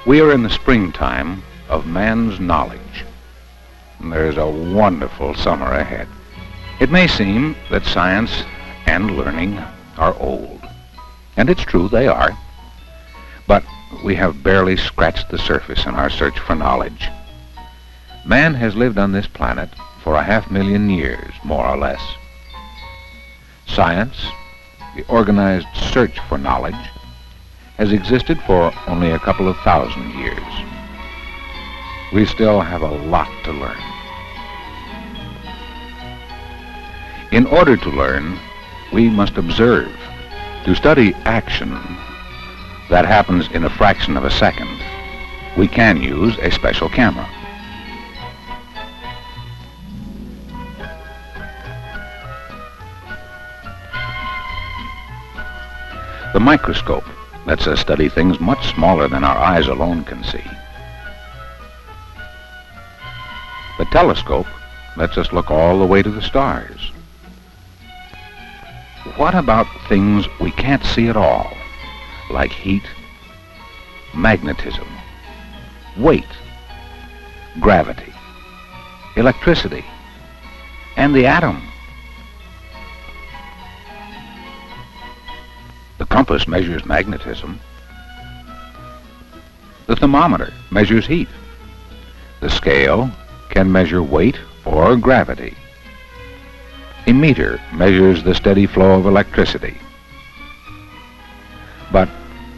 We are in the springtime of man's knowledge. There's a wonderful summer ahead. It may seem that science and learning are old, and it's true, they are. But we have barely scratched the surface in our search for knowledge. Man has lived on this planet for 500,000 years, more or less. Science, the organized search for knowledge, has existed for only a couple of thousand years. We still have a lot to learn. In order to learn, we must observe. To study action that happens in a fraction of a second, we can use a special camera. The microscope lets us study things much smaller than our eyes alone can see. The telescope lets us look all the way to the stars. What about things we can't see at all, like heat, magnetism, weight, gravity, electricity, and the atom? The compass measures magnetism. The thermometer measures heat. The scale can measure weight or gravity. A meter measures the steady flow of electricity. But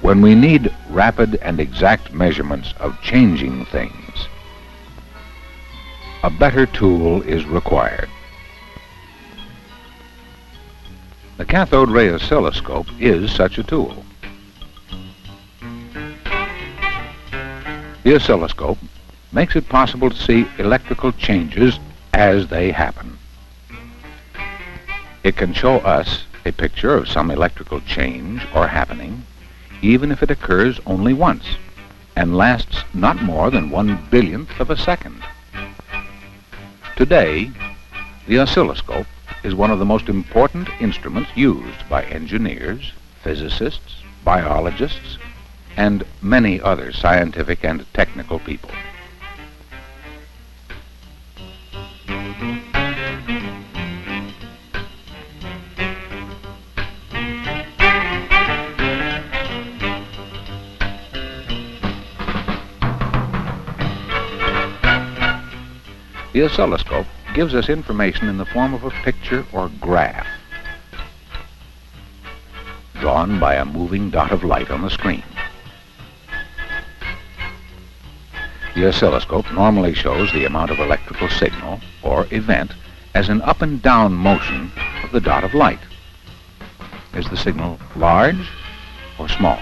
when we need rapid and exact measurements of changing things, a better tool is required. The cathode ray oscilloscope is such a tool. The oscilloscope makes it possible to see electrical changes as they happen. It can show us a picture of some electrical change or happening, even if it occurs only once and lasts not more than 1/1000th of a second. Today, the oscilloscope is one of the most important instruments used by engineers, physicists, biologists, and many other scientific and technical people. The oscilloscope gives us information in the form of a picture or graph drawn by a moving dot of light on the screen. The oscilloscope normally shows the amount of electrical signal or event as an up and down motion of the dot of light. Is the signal large or small?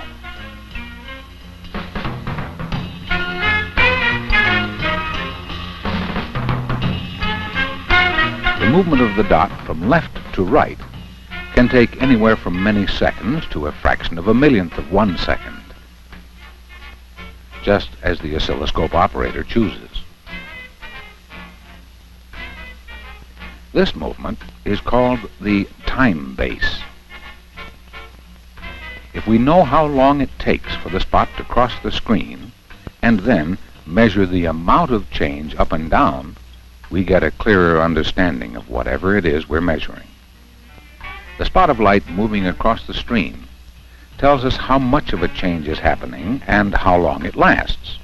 The movement of the dot from left to right can take anywhere from many seconds to a fraction of a millionth of 1 second, just as the oscilloscope operator chooses. This movement is called the time base. If we know how long it takes for the spot to cross the screen and then measure the amount of change up and down, we get a clearer understanding of whatever it is we're measuring. The spot of light moving across the screen tells us how much of a change is happening and how long it lasts.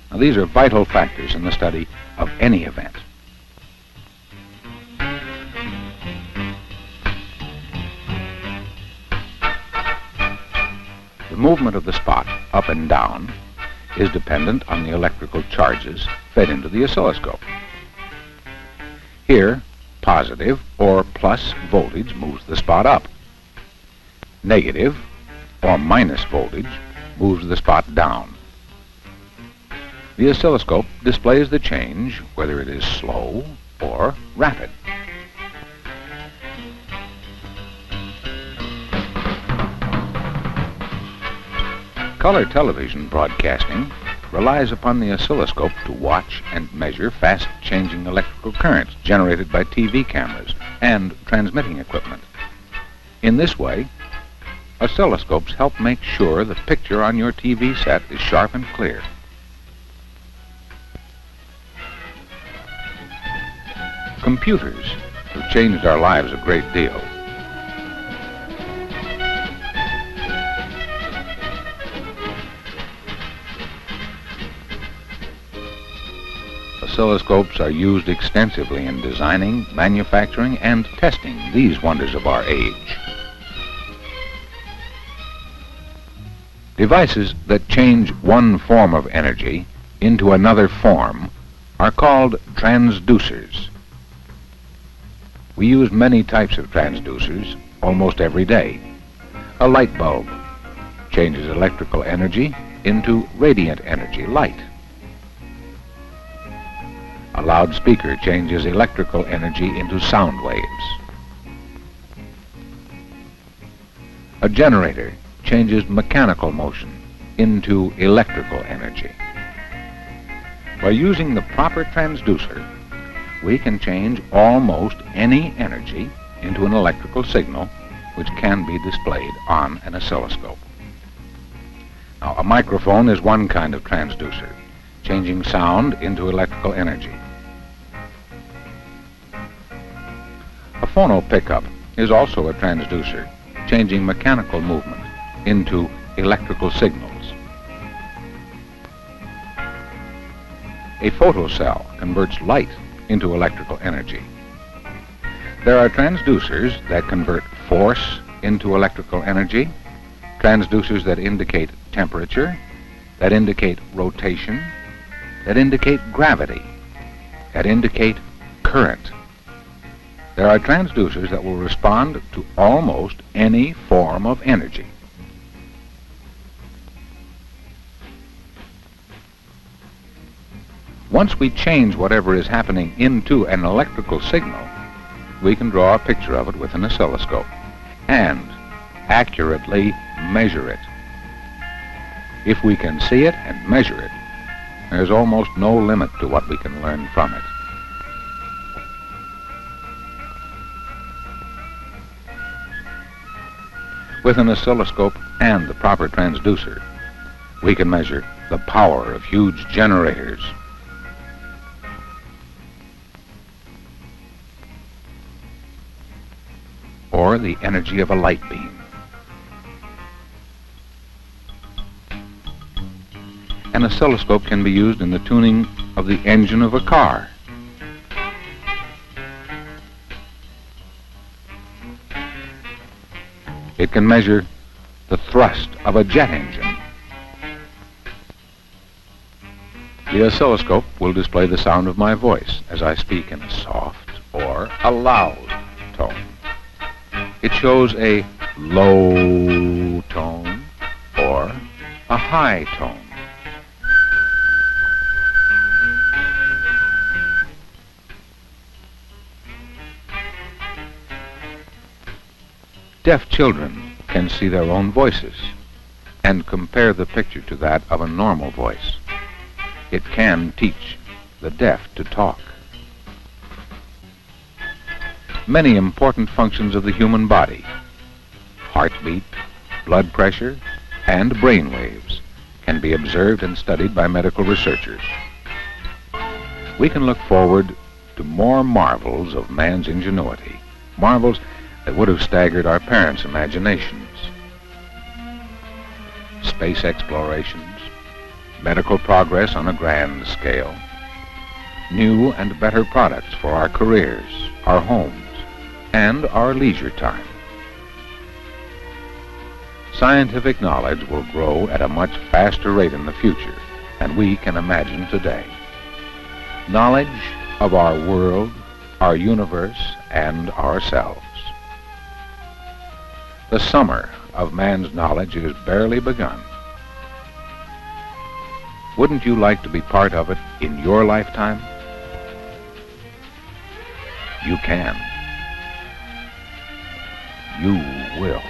Now, these are vital factors in the study of any event. The movement of the spot up and down is dependent on the electrical charges fed into the oscilloscope. Here, positive or plus voltage moves the spot up. Negative or minus voltage moves the spot down. The oscilloscope displays the change whether it is slow or rapid. Color television broadcasting relies upon the oscilloscope to watch and measure fast-changing electrical currents generated by TV cameras and transmitting equipment. In this way, oscilloscopes help make sure the picture on your TV set is sharp and clear, Computers have changed our lives a great deal. Oscilloscopes are used extensively in designing, manufacturing, and testing these wonders of our age. Devices that change one form of energy into another form are called transducers. We use many types of transducers almost every day. A light bulb changes electrical energy into radiant energy, light. A loudspeaker changes electrical energy into sound waves. A generator changes mechanical motion into electrical energy. By using the proper transducer, we can change almost any energy into an electrical signal which can be displayed on an oscilloscope. Now, a microphone is one kind of transducer, changing sound into electrical energy. A phono pickup is also a transducer, changing mechanical movement into electrical signals. A photocell converts light into electrical energy. There are transducers that convert force into electrical energy, transducers that indicate temperature, that indicate rotation, that indicate gravity, that indicate current. There are transducers that will respond to almost any form of energy. Once we change whatever is happening into an electrical signal, we can draw a picture of it with an oscilloscope and accurately measure it. If we can see it and measure it, there's almost no limit to what we can learn from it. With an oscilloscope and the proper transducer, we can measure the power of huge generators, or the energy of a light beam. An oscilloscope can be used in the tuning of the engine of a car. It can measure the thrust of a jet engine. The oscilloscope will display the sound of my voice as I speak in a soft or a loud tone. It shows a low tone or a high tone. Deaf children can see their own voices and compare the picture to that of a normal voice. It can teach the deaf to talk. Many important functions of the human body, heartbeat, blood pressure, and brain waves, can be observed and studied by medical researchers. We can look forward to more marvels of man's ingenuity, marvels that would have staggered our parents' imaginations. Space explorations, medical progress on a grand scale, new and better products for our careers, our homes, and our leisure time. Scientific knowledge will grow at a much faster rate in the future than we can imagine today. Knowledge of our world, our universe, and ourselves. The summer of man's knowledge is barely begun. Wouldn't you like to be part of it in your lifetime? You can. You will.